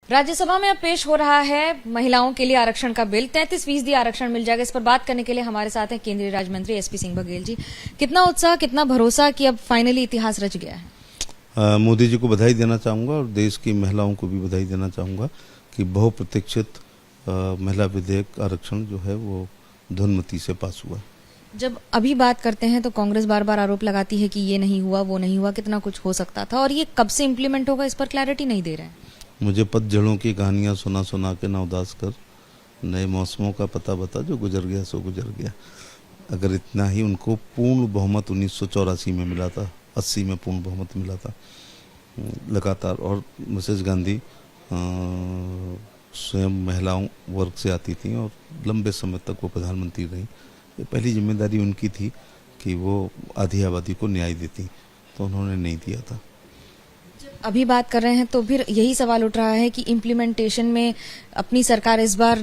राज्यसभा में अब पेश हो रहा है महिलाओं के लिए आरक्षण का बिल। 33% आरक्षण मिल जाएगा। इस पर बात करने के लिए हमारे साथ हैं केंद्रीय राज्य मंत्री एसपी सिंह बघेल जी। कितना उत्साह, कितना भरोसा कि अब फाइनली इतिहास रच गया है? मोदी जी को बधाई देना चाहूँगा और देश की महिलाओं को भी बधाई देना चाहूँगा कि बहुप्रतीक्षित महिला विधेयक आरक्षण जो है वो ध्वनिमति से पास हुआ। जब अभी बात करते हैं तो कांग्रेस बार बार आरोप लगाती है कि ये नहीं हुआ, वो नहीं हुआ, कितना कुछ हो सकता था और ये कब से इम्प्लीमेंट होगा इस पर क्लैरिटी नहीं दे रहे हैं। मुझे पतझड़ों की कहानियाँ सुना सुना के ना उदास कर, नए मौसमों का पता बता, जो गुजर गया सो गुजर गया। अगर इतना ही उनको पूर्ण बहुमत 1984 में मिला था, 80 में पूर्ण बहुमत मिला था लगातार, और मिसेस गांधी स्वयं महिलाओं वर्ग से आती थी और लंबे समय तक वो प्रधानमंत्री रही। ये पहली जिम्मेदारी उनकी थी कि वो आधी आबादी को न्याय देती, तो उन्होंने नहीं दिया था। अभी बात कर रहे हैं तो फिर यही सवाल उठ रहा है कि इम्प्लीमेंटेशन में अपनी सरकार इस बार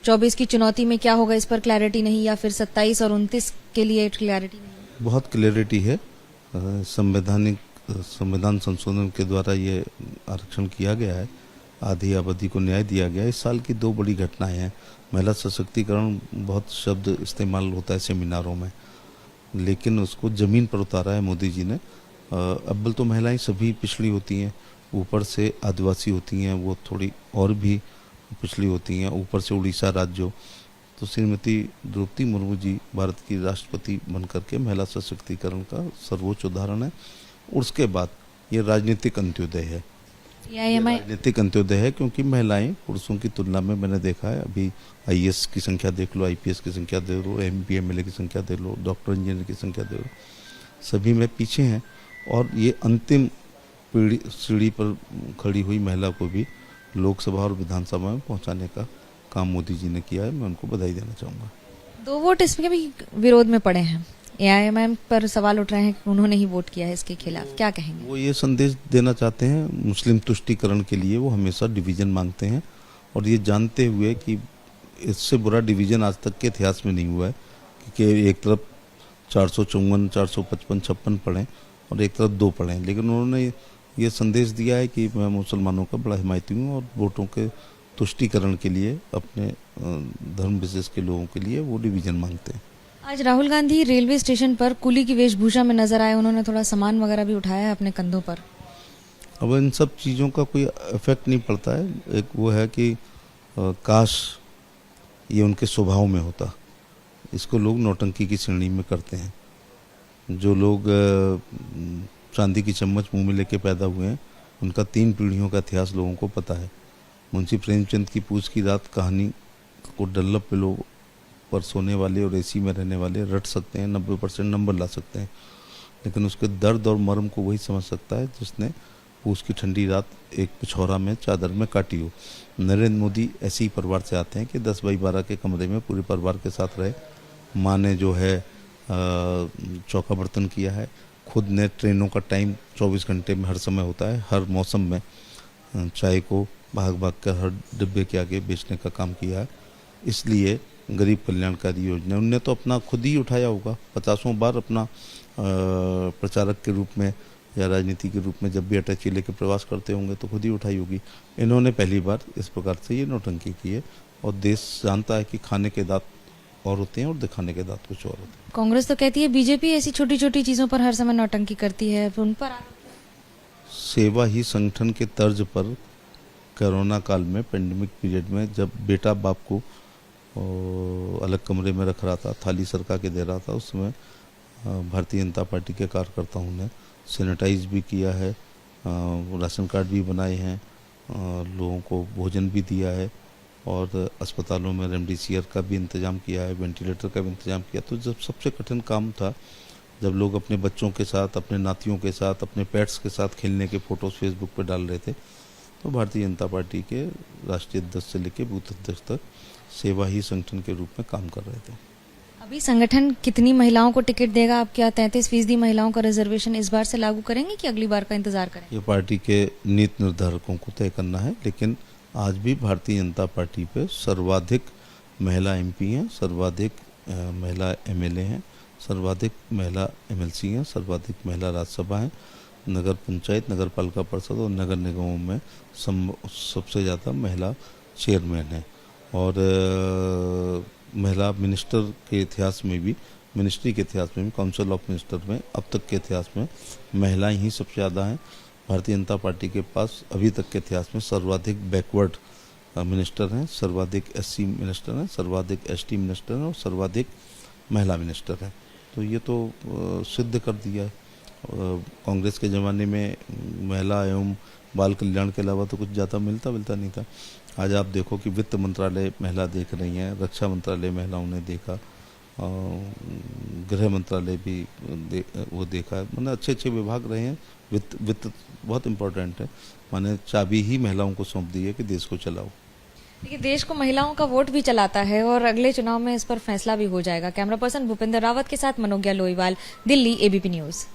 24 की चुनौती में क्या होगा इस पर क्लैरिटी नहीं, या फिर 27 और 29 के लिए क्लैरिटी नहीं? बहुत क्लैरिटी है। संविधान संशोधन के द्वारा ये आरक्षण किया गया है, आधी आबादी को न्याय दिया गया है। इस साल की दो बड़ी घटनाएं हैं। महिला सशक्तिकरण बहुत शब्द इस्तेमाल होता है सेमिनारों में, लेकिन उसको जमीन पर उतारा है मोदी जी ने। अव्वल तो महिलाएं सभी पिछड़ी होती हैं, ऊपर से आदिवासी होती हैं, वो थोड़ी और भी पिछड़ी होती हैं, ऊपर से उड़ीसा राज्य। तो श्रीमती द्रौपदी मुर्मू जी भारत की राष्ट्रपति बनकर के महिला सशक्तिकरण का सर्वोच्च उदाहरण है। उसके बाद ये राजनीतिक अंत्योदय है। राजनीतिक अंत्योदय है क्योंकि महिलाएं पुरुषों की तुलना में, मैंने देखा है, अभी आईएएस की संख्या देख लो, आईपीएस की संख्या देख लो, एमपी एमएलए की संख्या देख लो, डॉक्टर इंजीनियर की संख्या देख लो, सभी में पीछे हैं। और ये अंतिम सीढ़ी पर खड़ी हुई महिला को भी लोकसभा और विधानसभा में पहुंचाने का काम मोदी जी ने किया है। मैं उनको बधाई देना चाहूँगा। 2 वोट इसके भी विरोध में पड़े हैं। एआईएमआईएम पर सवाल उठ रहे हैं कि उन्होंने ही वोट किया है इसके खिलाफ, क्या कहेंगे? वो ये संदेश देना चाहते हैं मुस्लिम तुष्टीकरण के लिए। वो हमेशा डिवीजन मांगते हैं और ये जानते हुए कि इससे बुरा डिवीजन आज तक के इतिहास में नहीं हुआ है कि एक तरफ 454, 455, 56 पढ़ें और एक तरफ 2 पढ़ें। लेकिन उन्होंने ये संदेश दिया है कि मैं मुसलमानों का बड़ा हिमायती हूँ और वोटों के तुष्टीकरण के लिए, अपने धर्म विशेष के लोगों के लिए वो डिवीजन मांगते हैं। आज राहुल गांधी रेलवे स्टेशन पर कुली की वेशभूषा में नजर आए। उन्होंने थोड़ा सामान वगैरह भी उठाया है अपने कंधों पर। अब इन सब चीज़ों का कोई इफेक्ट नहीं पड़ता है। एक वो है कि काश ये उनके स्वभाव में होता। इसको लोग नौटंकी की श्रेणी में करते हैं। जो लोग चांदी की चम्मच मुंह में लेके पैदा हुए हैं, उनका 3 पीढ़ियों का इतिहास लोगों को पता है। मुंशी प्रेमचंद की पूछ की रात कहानी को डल्लप पिलो पर सोने वाले और एसी में रहने वाले रट सकते हैं, 90% नंबर ला सकते हैं, लेकिन उसके दर्द और मर्म को वही समझ सकता है जिसने पूछ की ठंडी रात एक पिछौरा में चादर में काटी हो। नरेंद्र मोदी ऐसे ही परिवार से आते हैं कि 10 बाई 12 के कमरे में पूरे परिवार के साथ रहे। माँ ने जो है चौका बर्तन किया है, खुद ने ट्रेनों का टाइम 24 घंटे में हर समय होता है, हर मौसम में चाय को भाग भाग कर हर डिब्बे के आगे बेचने का काम किया है। इसलिए गरीब कल्याणकारी योजना उनने तो अपना खुद ही उठाया होगा। 50 बार अपना प्रचारक के रूप में या राजनीति के रूप में जब भी अटैची लेकर प्रवास करते होंगे तो खुद ही उठाई होगी। इन्होंने पहली बार इस प्रकार से ये नौटंकी की है और देश जानता है कि खाने के दांत और होते हैं और दिखाने के दांत कुछ और होते हैं। कांग्रेस तो कहती है बीजेपी ऐसी छोटी छोटी चीजों पर हर समय नौटंकी करती है। उन पर सेवा ही संगठन के तर्ज पर कोरोना काल में, पेंडेमिक पीरियड में, जब बेटा बाप को अलग कमरे में रख रहा था, थाली सरका के दे रहा था, उस समय भारतीय जनता पार्टी के कार्यकर्ताओं ने सैनिटाइज भी किया है, राशन कार्ड भी बनाए हैं, लोगों को भोजन भी दिया है और अस्पतालों में रेमडेसिविर का भी इंतजाम किया है, वेंटिलेटर का भी इंतजाम किया। तो जब सबसे कठिन काम था, जब लोग अपने बच्चों के साथ, अपने नातियों के साथ, अपने पेट्स के साथ खेलने के फोटोज फेसबुक पर डाल रहे थे, तो भारतीय जनता पार्टी के राष्ट्रीय अध्यक्ष से लेकर बूथ अध्यक्ष तक सेवा ही संगठन के रूप में काम कर रहे थे। अभी संगठन कितनी महिलाओं को टिकट देगा? आप क्या 33% महिलाओं का रिजर्वेशन इस बार से लागू करेंगे कि अगली बार का इंतजार करें? ये पार्टी के नीति निर्धारकों को तय करना है, लेकिन आज भी भारतीय जनता पार्टी पे सर्वाधिक महिला एमपी हैं, सर्वाधिक महिला एमएलए हैं, सर्वाधिक महिला एमएलसी हैं, सर्वाधिक महिला राज्यसभा हैं। नगर पंचायत, नगर पालिका परिषद और नगर निगमों में सबसे ज़्यादा महिला चेयरमैन है। और महिला मिनिस्टर के इतिहास में भी, मिनिस्ट्री के इतिहास में भी, काउंसिल ऑफ मिनिस्टर में अब तक के इतिहास में महिलाएं ही सबसे ज़्यादा हैं। भारतीय जनता पार्टी के पास अभी तक के इतिहास में सर्वाधिक बैकवर्ड मिनिस्टर हैं, सर्वाधिक एससी मिनिस्टर हैं, सर्वाधिक एसटी मिनिस्टर हैं और सर्वाधिक महिला मिनिस्टर हैं। तो ये तो सिद्ध कर दिया है। कांग्रेस के ज़माने में महिला एवं बाल कल्याण के अलावा तो कुछ ज़्यादा मिलता नहीं था। आज आप देखो कि वित्त मंत्रालय महिला देख रही हैं, रक्षा मंत्रालय महिलाओं ने देखा, गृह मंत्रालय भी वो देखा है। माने अच्छे विभाग रहे हैं। वित्त बहुत इम्पोर्टेंट है। माने चाबी ही महिलाओं को सौंप दी है कि देश को चलाओ। देखिए, देश को महिलाओं का वोट भी चलाता है और अगले चुनाव में इस पर फैसला भी हो जाएगा। कैमरा पर्सन भूपेंद्र रावत के साथ मनोज्ञा लोईवाल, दिल्ली, एबीपी न्यूज।